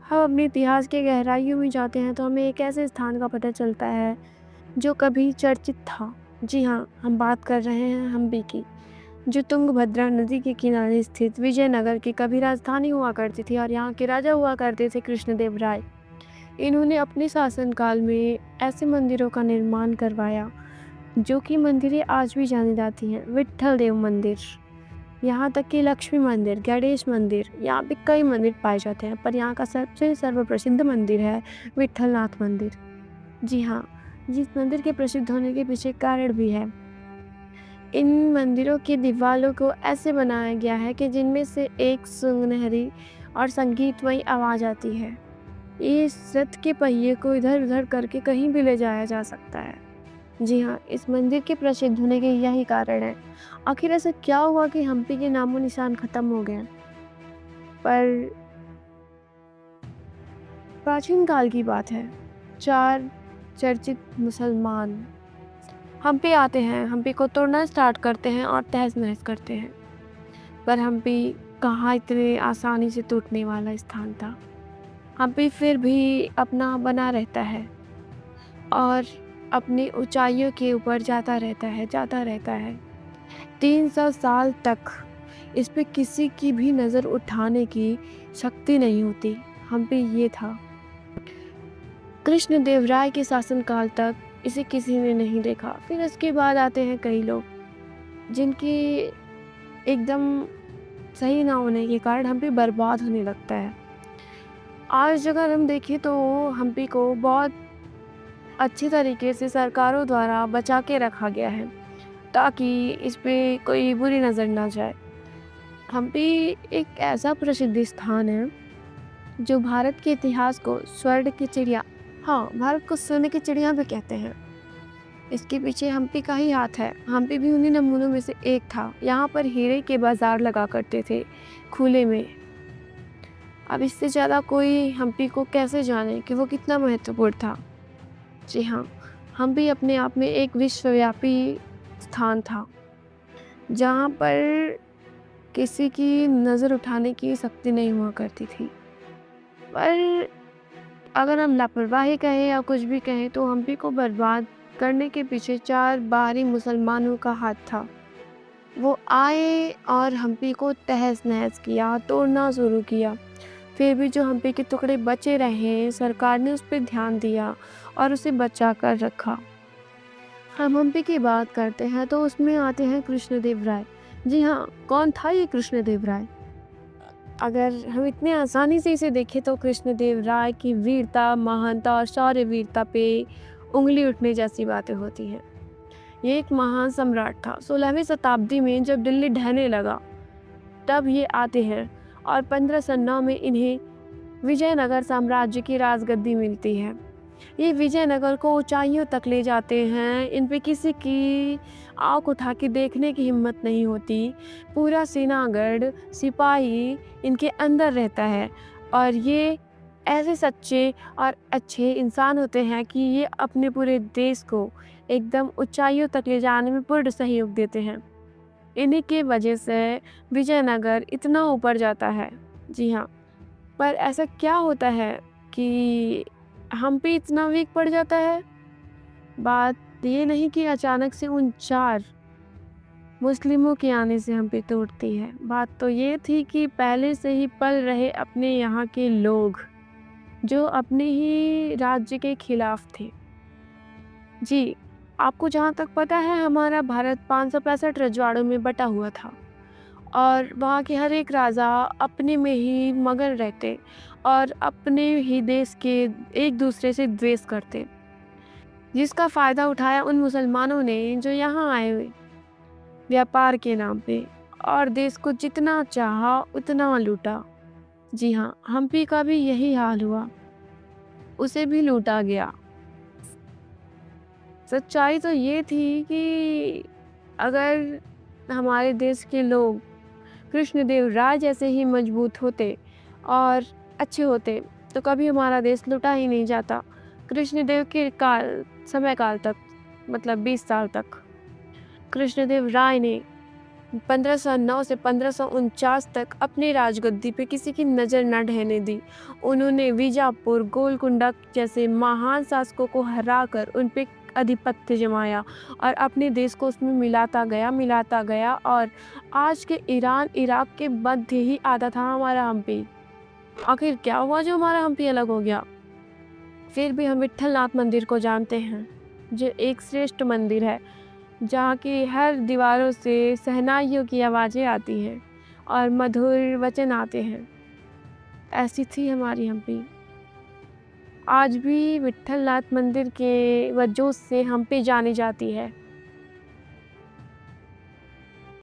हम अपने इतिहास के गहराइयों में जाते हैं तो हमें एक ऐसे स्थान का पता चलता है जो कभी चर्चित था। जी हाँ, हम बात कर रहे हैं हम्पी की, जो तुंगभद्रा नदी के किनारे स्थित विजयनगर की कभी राजधानी हुआ करती थी और यहाँ के राजा हुआ करते थे कृष्णदेव राय। इन्होंने अपने शासनकाल में ऐसे मंदिरों का निर्माण करवाया जो कि मंदिरें आज भी जानी जाती हैं। विट्ठल देव मंदिर, यहाँ तक कि लक्ष्मी मंदिर, गणेश मंदिर, यहाँ पे कई मंदिर पाए जाते हैं, पर यहाँ का सबसे सर्वप्रसिद्ध मंदिर है विट्ठलनाथ मंदिर। जी हाँ, जिस मंदिर के प्रसिद्ध होने के पीछे कारण भी है। इन मंदिरों की दीवारों को ऐसे बनाया गया है कि जिनमें से एक सुनहरी और संगीतमयी आवाज़ आती है। इस रथ के पहिए को इधर-उधर करके कहीं भी ले जाया जा सकता है। जी हाँ, इस मंदिर के प्रसिद्ध होने के यही कारण है। आखिर ऐसा क्या हुआ कि हम्पी के नामो-निशान खत्म हो गए? पर प्राचीन काल की बात है। 4 चर्चित मुसलमान हम्पी आते हैं, हम्पी को तोड़ना स्टार्ट करते हैं और तहस-नहस करते हैं। पर हम्पी कहाँ इतने आसानी से टूटने वाला स्थान था। हम्पी फिर भी अपना बना रहता है और अपनी ऊँचाइयों के ऊपर जाता रहता है। 300 साल तक इस पे किसी की भी नज़र उठाने की शक्ति नहीं होती। हम्पी ये था। कृष्णदेव राय के शासनकाल तक इसे किसी ने नहीं देखा। फिर इसके बाद आते हैं कई लोग जिनकी एकदम सही ना होने के कारण हम्पी बर्बाद होने लगता है। आज अगर हम देखें तो हम्पी को बहुत अच्छी तरीके से सरकारों द्वारा बचा के रखा गया है ताकि इस पे कोई बुरी नज़र ना जाए। हम्पी एक ऐसा प्रसिद्ध स्थान है जो भारत के इतिहास को स्वर्ण की चिड़िया, हाँ, भारत को सोने की चिड़िया भी कहते हैं। इसके पीछे हम्पी का ही हाथ है। हम्पी भी उन्हीं नमूनों में से एक था। यहाँ पर हीरे के बाजार लगा करते थे खुले में। अब इससे ज़्यादा कोई हम्पी को कैसे जाने कि वो कितना महत्वपूर्ण था। जी हाँ, हम्पी अपने आप में एक विश्वव्यापी स्थान था जहाँ पर किसी की नज़र उठाने की शक्ति नहीं हुआ करती थी। पर अगर हम लापरवाही कहें या कुछ भी कहें तो हम्पी को बर्बाद करने के पीछे 4 बाहरी मुसलमानों का हाथ था। वो आए और हम्पी को तहस-नहस किया, तोड़ना शुरू किया। फिर भी जो हम्पी के टुकड़े बचे रहे, सरकार ने उस पे ध्यान दिया और उसे बचा कर रखा। हम हम्पी की बात करते हैं तो उसमें आते हैं कृष्णदेव राय। जी हाँ, कौन था ये कृष्णदेव राय? अगर हम इतने आसानी से इसे देखें तो कृष्णदेव राय की वीरता, महानता और शौर्य वीरता पे उंगली उठने जैसी बातें होती हैं। ये एक महान सम्राट था। 16वीं शताब्दी में जब दिल्ली ढहने लगा तब ये आते हैं और 1509 में इन्हें विजयनगर साम्राज्य की राजगद्दी मिलती है। ये विजयनगर को ऊंचाइयों तक ले जाते हैं। इन पे किसी की आँख उठा के देखने की हिम्मत नहीं होती। पूरा सेनागढ़, सिपाही इनके अंदर रहता है और ये ऐसे सच्चे और अच्छे इंसान होते हैं कि ये अपने पूरे देश को एकदम ऊंचाइयों तक ले जाने में पूर्ण सहयोग देते हैं। इन्हीं की वजह से विजयनगर इतना ऊपर जाता है। जी हाँ, पर ऐसा क्या होता है कि हम्पी इतना वीक पड़ जाता है? बात ये नहीं कि अचानक से उन 4 मुस्लिमों के आने से हम्पी टूटती है। बात तो ये थी कि पहले से ही पल रहे अपने यहाँ के लोग, जो अपने ही राज्य के खिलाफ थे। जी, आपको जहाँ तक पता है हमारा भारत 565 रजवाड़ों में बटा हुआ था और वहाँ के हर एक राजा अपने में ही मगन रहते और अपने ही देश के एक दूसरे से द्वेष करते, जिसका फ़ायदा उठाया उन मुसलमानों ने जो यहाँ आए हुए व्यापार के नाम पे और देश को जितना चाहा उतना लूटा। जी हाँ, हम्पी का भी यही हाल हुआ, उसे भी लूटा गया। सच्चाई तो ये थी कि अगर हमारे देश के लोग कृष्णदेव राय जैसे ही मजबूत होते और अच्छे होते तो कभी हमारा देश लुटा ही नहीं जाता। कृष्णदेव के समय काल तक, मतलब 20 साल तक कृष्णदेव राय ने 1509 से 1549 तक अपनी राजगद्दी पे किसी की नज़र न ढहने दी। उन्होंने बीजापुर, गोलकुंडा जैसे महान शासकों को हराकर उन पे आधिपत्य जमाया और अपने देश को उसमें मिलाता गया और आज के ईरान, इराक के मध्य ही आता था हमारा हम्पी। आखिर क्या हुआ जो हमारा हम्पी अलग हो गया? फिर भी हम विट्ठलनाथ मंदिर को जानते हैं, जो एक श्रेष्ठ मंदिर है, जहाँ की हर दीवारों से शहनाइयों की आवाज़ें आती हैं और मधुर वचन आते हैं। ऐसी थी हमारी हम्पी। आज भी विट्ठलनाथ मंदिर के वजूद से हम्पी जानी जाती है।